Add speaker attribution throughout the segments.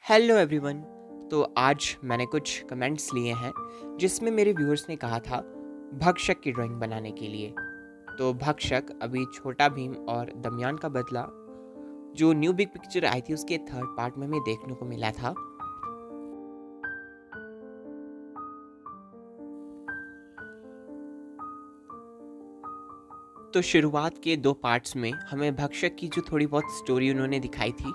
Speaker 1: Hello everyone. तो आज मैंने कुछ कमेंट्स लिए हैं जिसमें मेरे व्यूअर्स ने कहा था भक्षक की ड्राइंग बनाने के लिए। तो भक्षक अभी छोटा भीम और दमयान का बदला जो न्यू बिग पिक्चर आई थी उसके थर्ड पार्ट में हमें देखने को मिला था। तो शुरुआत के दो पार्ट्स में हमें भक्षक की जो थोड़ी बहुत स्टोरी उन्होंने दिखाई थी,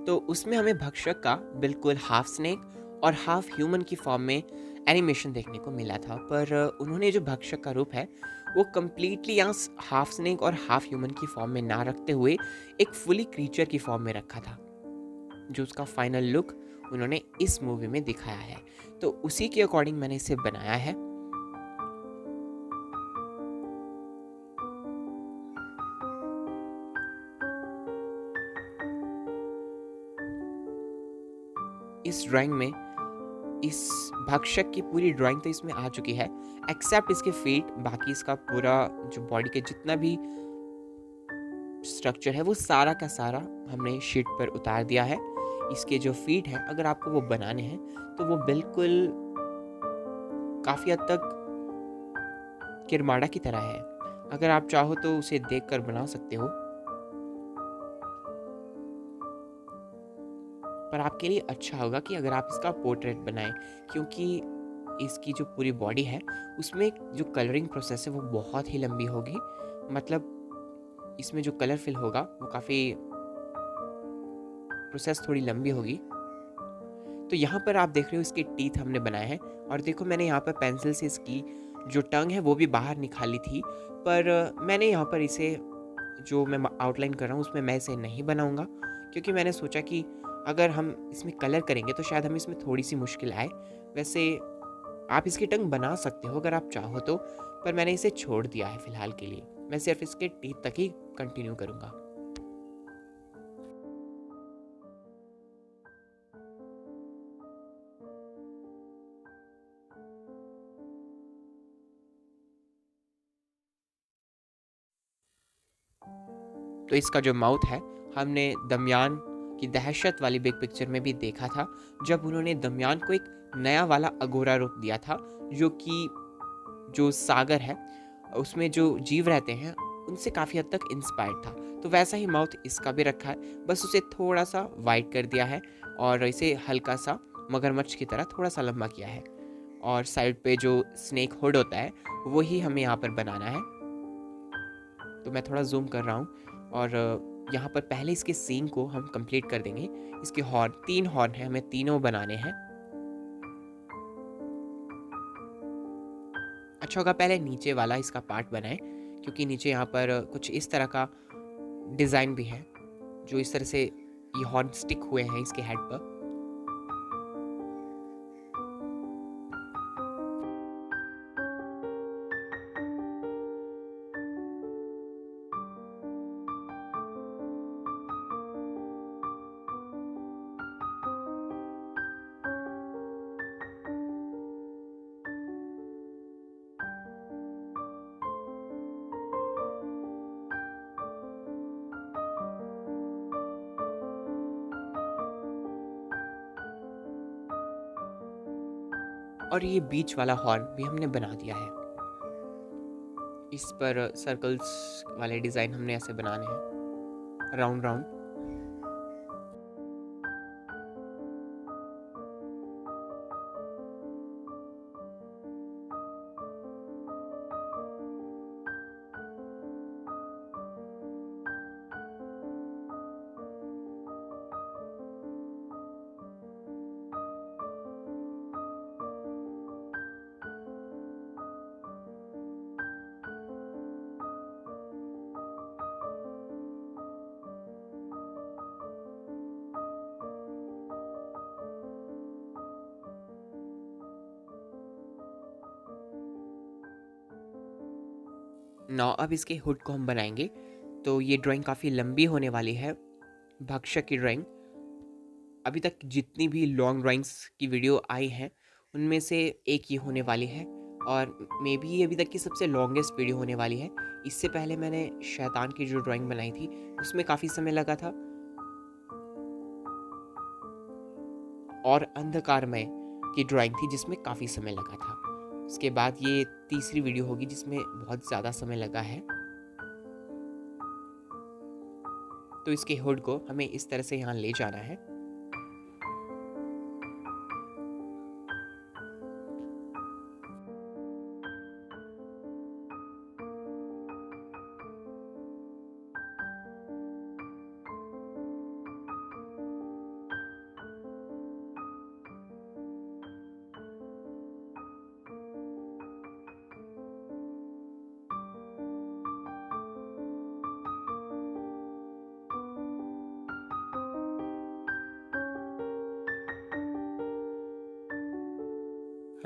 Speaker 1: तो उसमें हमें भक्षक का बिल्कुल हाफ स्नेक और हाफ ह्यूमन की फॉर्म में एनिमेशन देखने को मिला था। पर उन्होंने जो भक्षक का रूप है वो कम्प्लीटली यहाँ हाफ स्नेक और हाफ ह्यूमन की फॉर्म में ना रखते हुए एक फुली क्रीचर की फॉर्म में रखा था, जो उसका फाइनल लुक उन्होंने इस मूवी में दिखाया है। तो उसी के अकॉर्डिंग मैंने इसे बनाया है। इस ड्राइंग में इस भक्षक की पूरी ड्राइंग तो इसमें आ चुकी है, एक्सेप्ट इसके फीट। बाकी इसका पूरा जो बॉडी के जितना भी स्ट्रक्चर है वो सारा का सारा हमने शीट पर उतार दिया है। इसके जो फीट हैं अगर आपको वो बनाने हैं तो वो बिल्कुल काफ़ी हद तक किरमाड़ा की तरह है। अगर आप चाहो तो उसे देखकर बना सकते हो, पर आपके लिए अच्छा होगा कि अगर आप इसका पोर्ट्रेट बनाएं, क्योंकि इसकी जो पूरी बॉडी है उसमें जो कलरिंग प्रोसेस है वो बहुत ही लंबी होगी। मतलब इसमें जो कलर फिल होगा वो काफ़ी प्रोसेस थोड़ी लंबी होगी। तो यहाँ पर आप देख रहे हो इसके टीथ हमने बनाए हैं, और देखो मैंने यहाँ पर पेंसिल से इसकी जो टंग है वो भी बाहर निकाली थी। पर मैंने यहाँ पर इसे जो मैं आउटलाइन कर रहा हूँ उसमें मैं इसे नहीं बनाऊँगा, क्योंकि मैंने सोचा कि अगर हम इसमें कलर करेंगे तो शायद हमें इसमें थोड़ी सी मुश्किल आए। वैसे आप इसकी टंग बना सकते हो अगर आप चाहो तो, पर मैंने इसे छोड़ दिया है फ़िलहाल के लिए। मैं सिर्फ इसके टीथ तक ही कंटिन्यू करूँगा। तो इसका जो माउथ है हमने दमयान की दहशत वाली बिग पिक्चर में भी देखा था, जब उन्होंने दमयान को एक नया वाला अगोरा रूप दिया था, जो कि जो सागर है उसमें जो जीव रहते हैं उनसे काफ़ी हद तक इंस्पायर्ड था। तो वैसा ही माउथ इसका भी रखा है, बस उसे थोड़ा सा वाइट कर दिया है और इसे हल्का सा मगरमच्छ की तरह थोड़ा सा लंबा किया है। और साइड पे जो स्नेक हुड होता है वही हमें यहाँ पर बनाना है। तो मैं थोड़ा जूम कर रहा हूँ, और यहाँ पर पहले इसके सींग को हम कंप्लीट कर देंगे। इसके हॉर्न, 3 हॉर्न हैं, हमें तीनों बनाने हैं। अच्छा होगा पहले नीचे वाला इसका पार्ट बनाएं, क्योंकि नीचे यहाँ पर कुछ इस तरह का डिज़ाइन भी है, जो इस तरह से ये हॉर्न स्टिक हुए हैं इसके हेड पर। और ये बीच वाला हॉर्न भी हमने बना दिया है। इस पर सर्कल्स वाले डिज़ाइन हमने ऐसे बनाने हैं, राउंड राउंड। नौ अब इसके हुड को हम बनाएंगे। तो ये ड्राइंग काफ़ी लंबी होने वाली है, भक्षक की ड्राइंग। अभी तक जितनी भी लॉन्ग ड्राइंग्स की वीडियो आई हैं उनमें से एक ये होने वाली है, और मे बी ये अभी तक की सबसे लॉन्गेस्ट वीडियो होने वाली है। इससे पहले मैंने शैतान की जो ड्राइंग बनाई थी उसमें काफ़ी समय लगा था। और अंधकारमय की ड्राइंग थी जिसमें काफ़ी समय लगा था। उसके बाद ये तीसरी वीडियो होगी जिसमें बहुत ज़्यादा समय लगा है। तो इसके हुड को हमें इस तरह से यहाँ ले जाना है।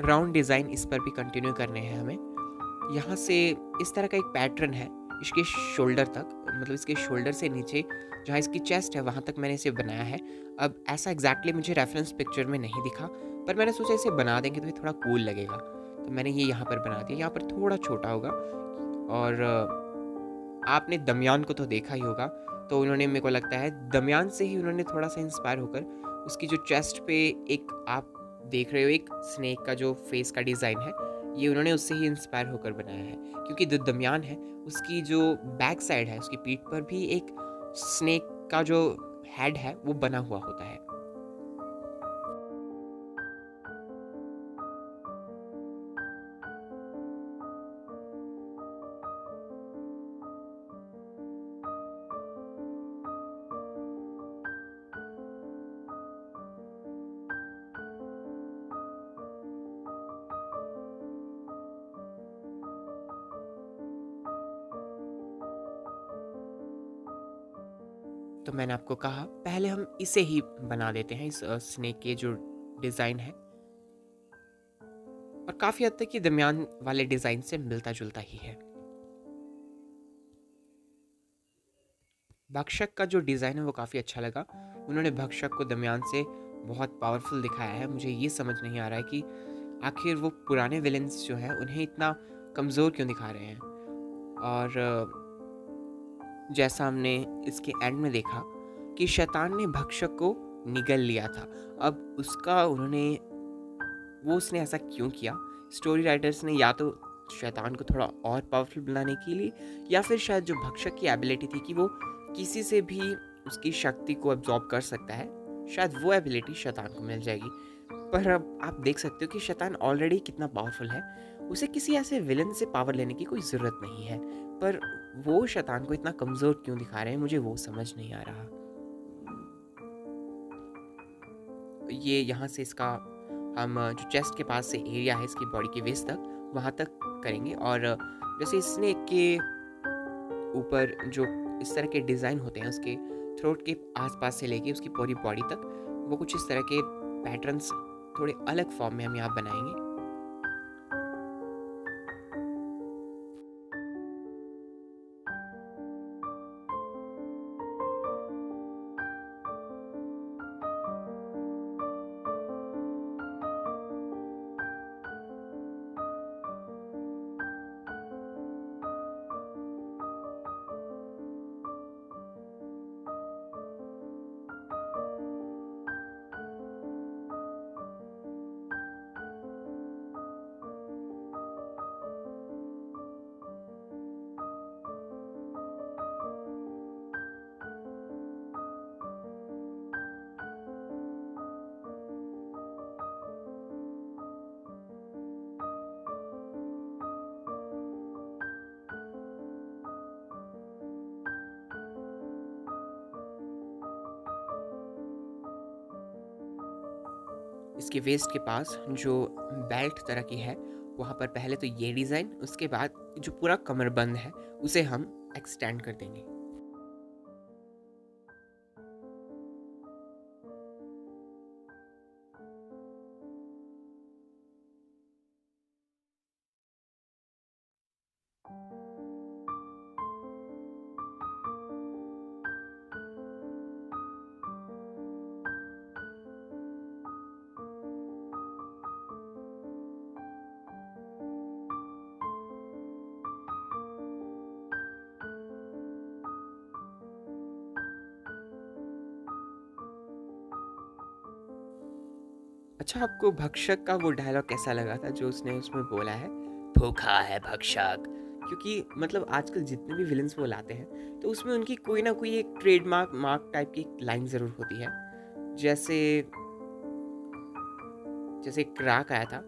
Speaker 1: राउंड डिज़ाइन इस पर भी कंटिन्यू करने हैं हमें। यहाँ से इस तरह का एक पैटर्न है इसके शोल्डर तक, मतलब इसके शोल्डर से नीचे जहाँ इसकी चेस्ट है वहाँ तक मैंने इसे बनाया है। अब ऐसा एग्जैक्टली मुझे रेफरेंस पिक्चर में नहीं दिखा, पर मैंने सोचा इसे बना देंगे तो ये थोड़ा कूल लगेगा, तो मैंने ये यहाँ पर बना दिया। यहाँ पर थोड़ा छोटा होगा। और आपने दमयान को तो देखा ही होगा, तो उन्होंने, मेरे को लगता है दमयान से ही उन्होंने थोड़ा सा इंस्पायर होकर उसकी जो चेस्ट पे एक, आप देख रहे हो एक स्नेक का जो फेस का डिज़ाइन है, ये उन्होंने उससे ही इंस्पायर होकर बनाया है। क्योंकि जो दमयान है उसकी जो बैक साइड है, उसकी पीठ पर भी एक स्नेक का जो हेड है वो बना हुआ होता है। तो मैंने आपको कहा पहले हम इसे ही बना देते हैं, इस स्नेक के जो डिज़ाइन है, और काफ़ी हद तक ये दरमियान वाले डिज़ाइन से मिलता जुलता ही है। भक्षक का जो डिज़ाइन है वो काफ़ी अच्छा लगा। उन्होंने भक्षक को दरमियान से बहुत पावरफुल दिखाया है। मुझे ये समझ नहीं आ रहा है कि आखिर वो पुराने विलेंस जो हैं उन्हें इतना कमज़ोर क्यों दिखा रहे हैं। और जैसा हमने इसके एंड में देखा कि शैतान ने भक्षक को निगल लिया था, अब उसका उन्होंने, वो उसने ऐसा क्यों किया, स्टोरी राइटर्स ने या तो शैतान को थोड़ा और पावरफुल बनाने के लिए, या फिर शायद जो भक्षक की एबिलिटी थी कि वो किसी से भी उसकी शक्ति को एब्जॉर्ब कर सकता है, शायद वो एबिलिटी शैतान को मिल जाएगी। पर अब आप देख सकते हो कि शैतान ऑलरेडी कितना पावरफुल है, उसे किसी ऐसे विलन से पावर लेने की कोई ज़रूरत नहीं है। पर वो शैतान को इतना कमज़ोर क्यों दिखा रहे हैं, मुझे वो समझ नहीं आ रहा। ये यहाँ से इसका हम जो चेस्ट के पास से एरिया है इसकी बॉडी के वेस्ट तक, वहाँ तक करेंगे। और जैसे स्नेक के ऊपर जो इस तरह के डिज़ाइन होते हैं, उसके थ्रोट के आसपास से लेके उसकी पूरी बॉडी तक, वो कुछ इस तरह के पैटर्न्स थोड़े अलग फॉर्म में हम यहाँ बनाएंगे। इसके वेस्ट के पास जो बेल्ट तरह की है, वहाँ पर पहले तो ये डिज़ाइन, उसके बाद जो पूरा कमरबंद है उसे हम एक्सटेंड कर देंगे। अच्छा, आपको भक्षक का वो डायलॉग कैसा लगा था जो उसने उसमें बोला है, भूखा है भक्षक? क्योंकि मतलब आजकल जितने भी विलन्स वो लाते हैं तो उसमें उनकी कोई ना कोई एक ट्रेडमार्क मार्क टाइप की लाइन ज़रूर होती है। जैसे जैसे क्राक आया था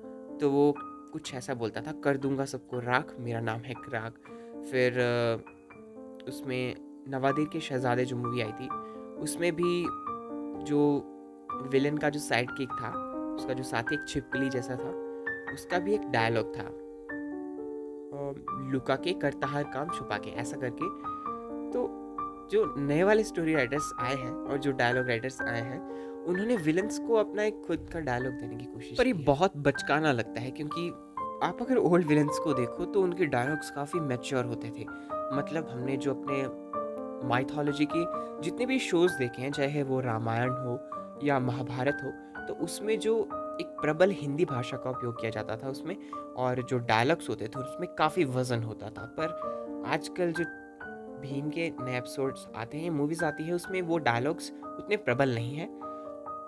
Speaker 1: तो वो कुछ ऐसा बोलता था, कर दूंगा सबको राख, मेरा नाम है क्राक। फिर उसमें नवादिर के शहजादे जो मूवी आई थी उसमें भी जो विलन का जो साइड किक था, उसका जो साथी एक छिपकली जैसा था, उसका भी एक डायलॉग था, लुका के करता हर काम छुपा के, ऐसा करके। तो जो नए वाले स्टोरी राइटर्स आए हैं और जो डायलॉग राइटर्स आए हैं, उन्होंने विलन्स को अपना एक खुद का डायलॉग देने की कोशिश पर ये बहुत बचकाना लगता है, क्योंकि आप अगर ओल्ड विलन्स को देखो तो उनके डायलॉग्स काफ़ी मैच्योर होते थे। मतलब हमने जो अपने माइथोलॉजी के जितने भी शोज देखे हैं, चाहे वो रामायण हो या महाभारत हो, तो उसमें जो एक प्रबल हिंदी भाषा का उपयोग किया जाता था उसमें, और जो डायलॉग्स होते थे उसमें काफ़ी वजन होता था। पर आजकल जो भीम के नए एपिसोड्स आते हैं, मूवीज़ आती है, उसमें वो डायलॉग्स उतने प्रबल नहीं हैं।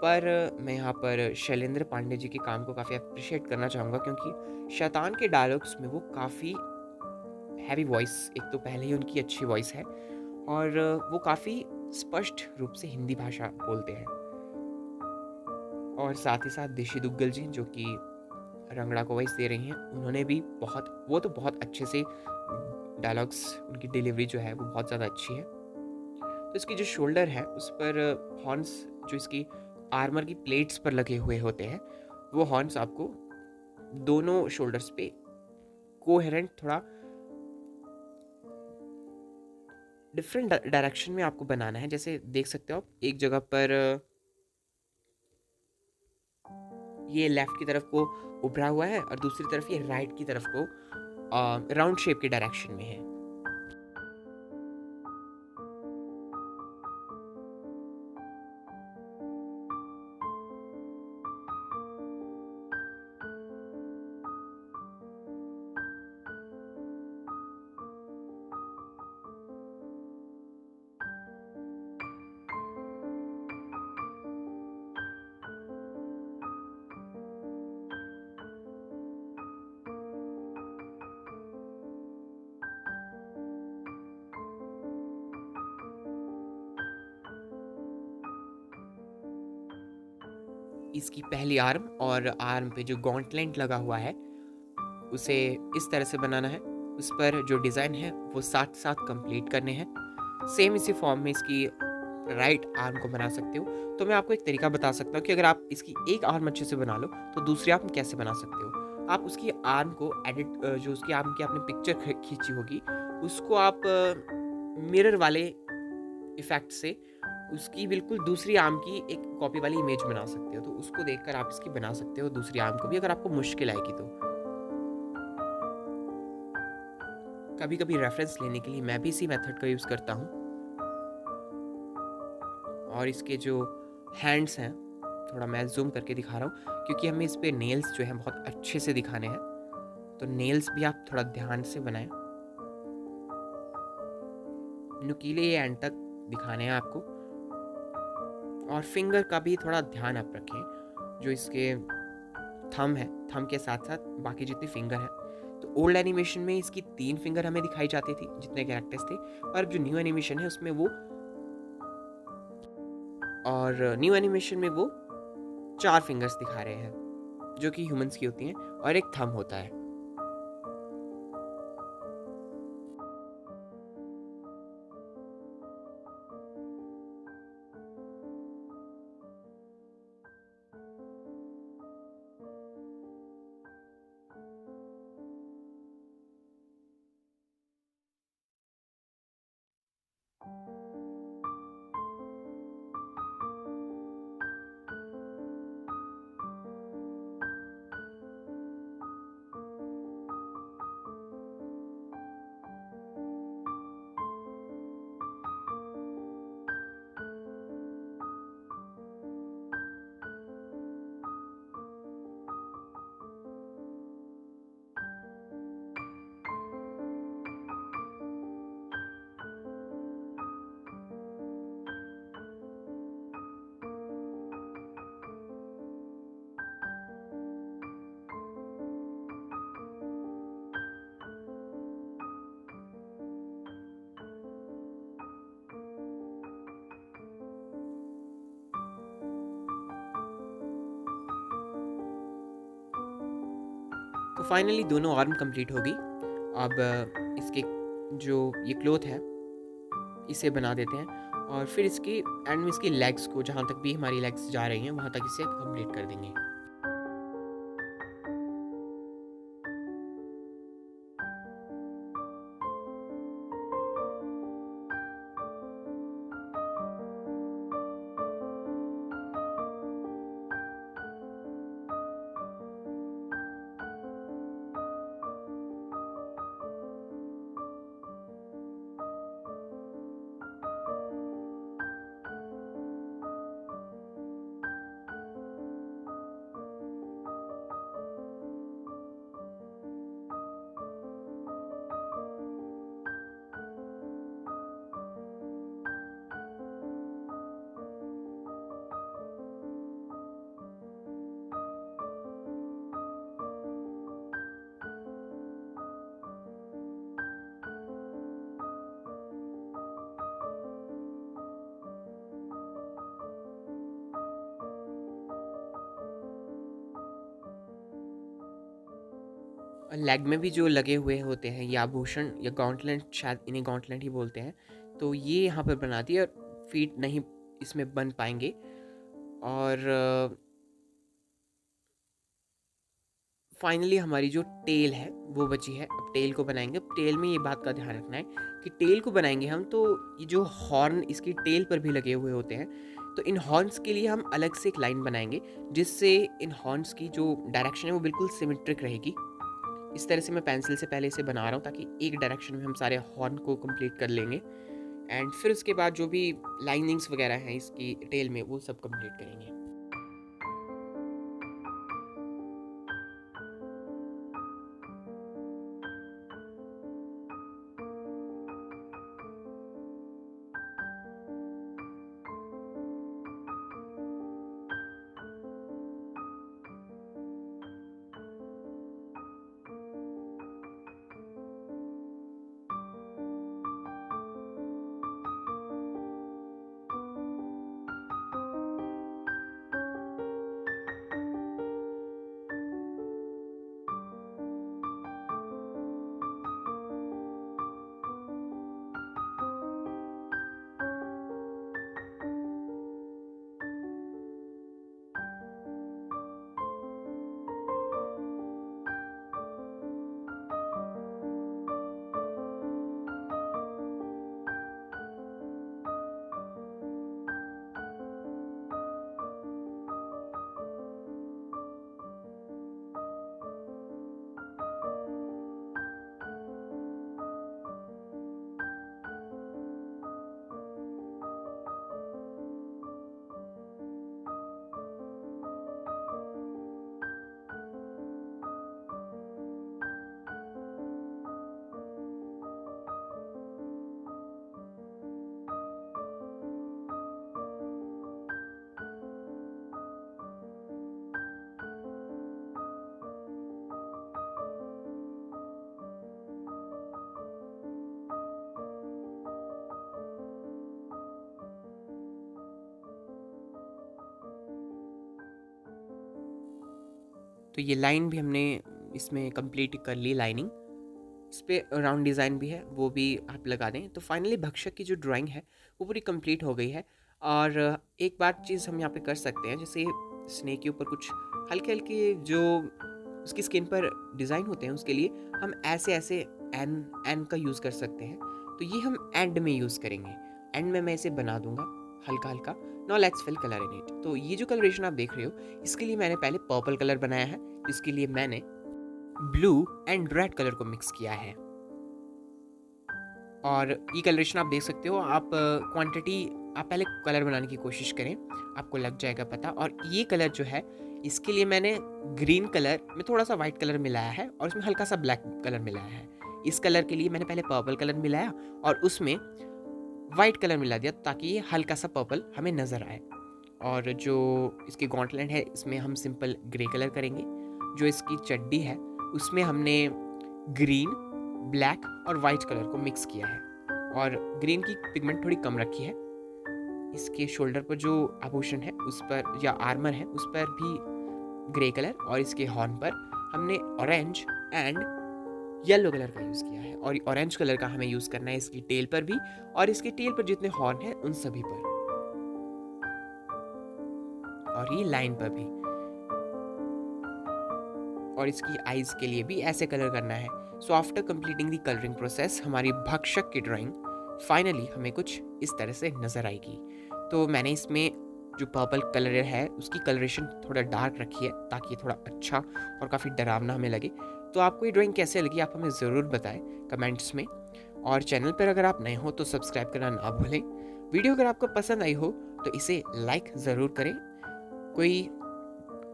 Speaker 1: पर मैं यहाँ पर शैलेंद्र पांडे जी के काम को काफ़ी अप्रिशिएट करना चाहूँगा, क्योंकि शैतान के डायलॉग्स में वो काफ़ी हैवी वॉइस, एक तो पहले ही उनकी अच्छी वॉइस है और वो काफ़ी स्पष्ट रूप से हिंदी भाषा बोलते हैं। और साथ ही साथ दिशी दुग्गल जी जो कि रंगड़ा को वॉइस दे रही हैं, उन्होंने भी वो तो बहुत अच्छे से डायलॉग्स, उनकी डिलीवरी जो है वो बहुत ज़्यादा अच्छी है। तो इसकी जो शोल्डर है उस पर हॉर्न्स, जो इसकी आर्मर की प्लेट्स पर लगे हुए होते हैं, वो हॉर्न्स आपको दोनों शोल्डर्स पे कोहेरेंट, थोड़ा डिफरेंट डायरेक्शन में आपको बनाना है। जैसे देख सकते हो आप, एक जगह पर ये लेफ्ट की तरफ को उभरा हुआ है और दूसरी तरफ ये राइट की तरफ को राउंड शेप के डायरेक्शन में है। इसकी पहली आर्म और आर्म पे जो गॉन्टलेट लगा हुआ है उसे इस तरह से बनाना है, उस पर जो डिज़ाइन है वो साथ साथ कंप्लीट करने हैं। सेम इसी फॉर्म में इसकी राइट आर्म को बना सकते हो। तो मैं आपको एक तरीका बता सकता हूँ कि अगर आप इसकी एक आर्म अच्छे से बना लो तो दूसरी आर्म कैसे बना सकते हो। आप उसकी आर्म को एडिट, जो उसकी आर्म की आपने पिक्चर खींची होगी, उसको आप मिरर वाले इफेक्ट से उसकी बिल्कुल दूसरी आर्म की एक कॉपी वाली इमेज बना सकते हो। तो उसको देखकर आप इसकी बना सकते हो दूसरी आर्म को भी, अगर आपको मुश्किल आएगी तो। कभी कभी रेफरेंस लेने के लिए मैं भी इसी मेथड का यूज़ करता हूँ। और इसके जो हैंड्स हैं, थोड़ा मैं जूम करके दिखा रहा हूँ क्योंकि हमें इस पे नेल्स जो हैं बहुत अच्छे से दिखाने हैं, तो नेल्स भी आप थोड़ा ध्यान से बनाएं, नुकीले ये एंड तक दिखाने हैं आपको। और फिंगर का भी थोड़ा ध्यान आप रखें, जो इसके थंब है, थंब के साथ साथ बाकी जितनी फिंगर है। तो ओल्ड एनिमेशन में इसकी 3 फिंगर हमें दिखाई जाती थी जितने कैरेक्टर्स थे, और जो न्यू एनिमेशन है उसमें वो, और न्यू एनिमेशन में वो 4 फिंगर्स दिखा रहे हैं जो कि ह्यूमंस की होती हैं, और एक थंब होता है। फाइनली दोनों आर्म कंप्लीट हो गई। अब इसके जो ये क्लोथ है इसे बना देते हैं और फिर इसके एंड में इसकी लेग्स को, जहाँ तक भी हमारी लेग्स जा रही हैं वहाँ तक इसे कंप्लीट कर देंगे। लेग में भी जो लगे हुए होते हैं ये आभूषण या गॉन्टलेट, शायद इन्हें गॉन्टलेट ही बोलते हैं, तो ये यहाँ पर बना दिए और फीट नहीं इसमें बन पाएंगे। और फाइनली हमारी जो टेल है वो बची है। अब टेल को बनाएंगे। टेल में ये बात का ध्यान रखना है कि टेल को बनाएंगे हम तो ये जो हॉर्न इसकी टेल पर भी लगे हुए होते हैं, तो इन हॉर्न्स के लिए हम अलग से एक लाइन बनाएंगे जिससे इन हॉर्न्स की जो डायरेक्शन है वो बिल्कुल सिमेट्रिक रहेगी। इस तरह से मैं पेंसिल से पहले इसे बना रहा हूँ ताकि एक डायरेक्शन में हम सारे हॉर्न को कंप्लीट कर लेंगे एंड फिर उसके बाद जो भी लाइनिंग्स वगैरह हैं इसकी टेल में वो सब कंप्लीट करेंगे। तो ये लाइन भी हमने इसमें कंप्लीट कर ली लाइनिंग। इस पर राउंड डिज़ाइन भी है वो भी आप लगा दें। तो फाइनली भक्षक की जो ड्राइंग है वो पूरी कंप्लीट हो गई है। और एक बात चीज़ हम यहाँ पे कर सकते हैं, जैसे स्नेक के ऊपर कुछ हल्के हल्के जो उसकी स्किन पर डिज़ाइन होते हैं उसके लिए हम ऐसे ऐसे एन एन का यूज़ कर सकते हैं। तो ये हम एंड में यूज़ करेंगे। एंड में मैं इसे बना दूंगा हल्का हल्का। Now let's fill colour in it. तो ये जो कलरेशन आप देख रहे हो इसके लिए मैंने पहले पर्पल कलर बनाया है, जिसके लिए मैंने ब्लू एंड रेड कलर को मिक्स किया है। और ये कलरेशन आप देख सकते हो। आप क्वांटिटी आप पहले कलर बनाने की कोशिश करें, आपको लग जाएगा पता। और ये कलर जो है इसके लिए मैंने ग्रीन कलर में थोड़ा सा वाइट कलर मिलाया है और इसमें हल्का सा ब्लैक कलर मिलाया है। इस कलर के लिए मैंने पहले पर्पल कलर मिलाया और उसमें वाइट कलर मिला दिया ताकि ये हल्का सा पर्पल हमें नज़र आए। और जो इसकी गॉन्टलेट है इसमें हम सिंपल ग्रे कलर करेंगे। जो इसकी चड्डी है उसमें हमने ग्रीन, ब्लैक और वाइट कलर को मिक्स किया है और ग्रीन की पिगमेंट थोड़ी कम रखी है। इसके शोल्डर पर जो आभूषण है उस पर या आर्मर है उस पर भी ग्रे कलर और इसके हॉर्न पर हमने ऑरेंज एंड येलो कलर का यूज़ किया है, और ऑरेंज कलर का हमें यूज़ करना है इसकी टेल पर भी, और इसकी टेल पर जितने हॉर्न हैं उन सभी पर, और ये लाइन पर भी, और इसकी आईज के लिए भी ऐसे कलर करना है। So after completing the colouring process हमारी भक्षक की ड्राइंग फाइनली हमें कुछ इस तरह से नज़र आएगी। तो मैंने इसमें जो पर्पल कलर है उसकी कलरेशन थोड़ा डार्क रखी है ताकि ये थोड़ा अच्छा और काफ़ी डरावना हमें लगे। तो आपको ये ड्राइंग कैसे लगी आप हमें ज़रूर बताएं कमेंट्स में, और चैनल पर अगर आप नए हो तो सब्सक्राइब करना ना भूलें। वीडियो अगर आपको पसंद आई हो तो इसे लाइक ज़रूर करें। कोई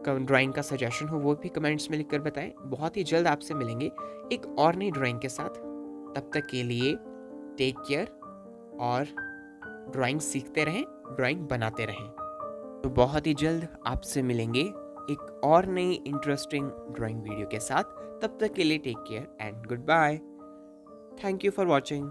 Speaker 1: ड्राइंग का सजेशन हो वो भी कमेंट्स में लिखकर बताएं। बहुत ही जल्द आपसे मिलेंगे एक और नई ड्राइंग के साथ। तब तक के लिए टेक केयर, और ड्राइंग सीखते रहें, ड्राइंग बनाते रहें। तो बहुत ही जल्द आपसे मिलेंगे एक और नई इंटरेस्टिंग ड्राइंग वीडियो के साथ। तब तक के लिए take care and goodbye. Thank you for watching.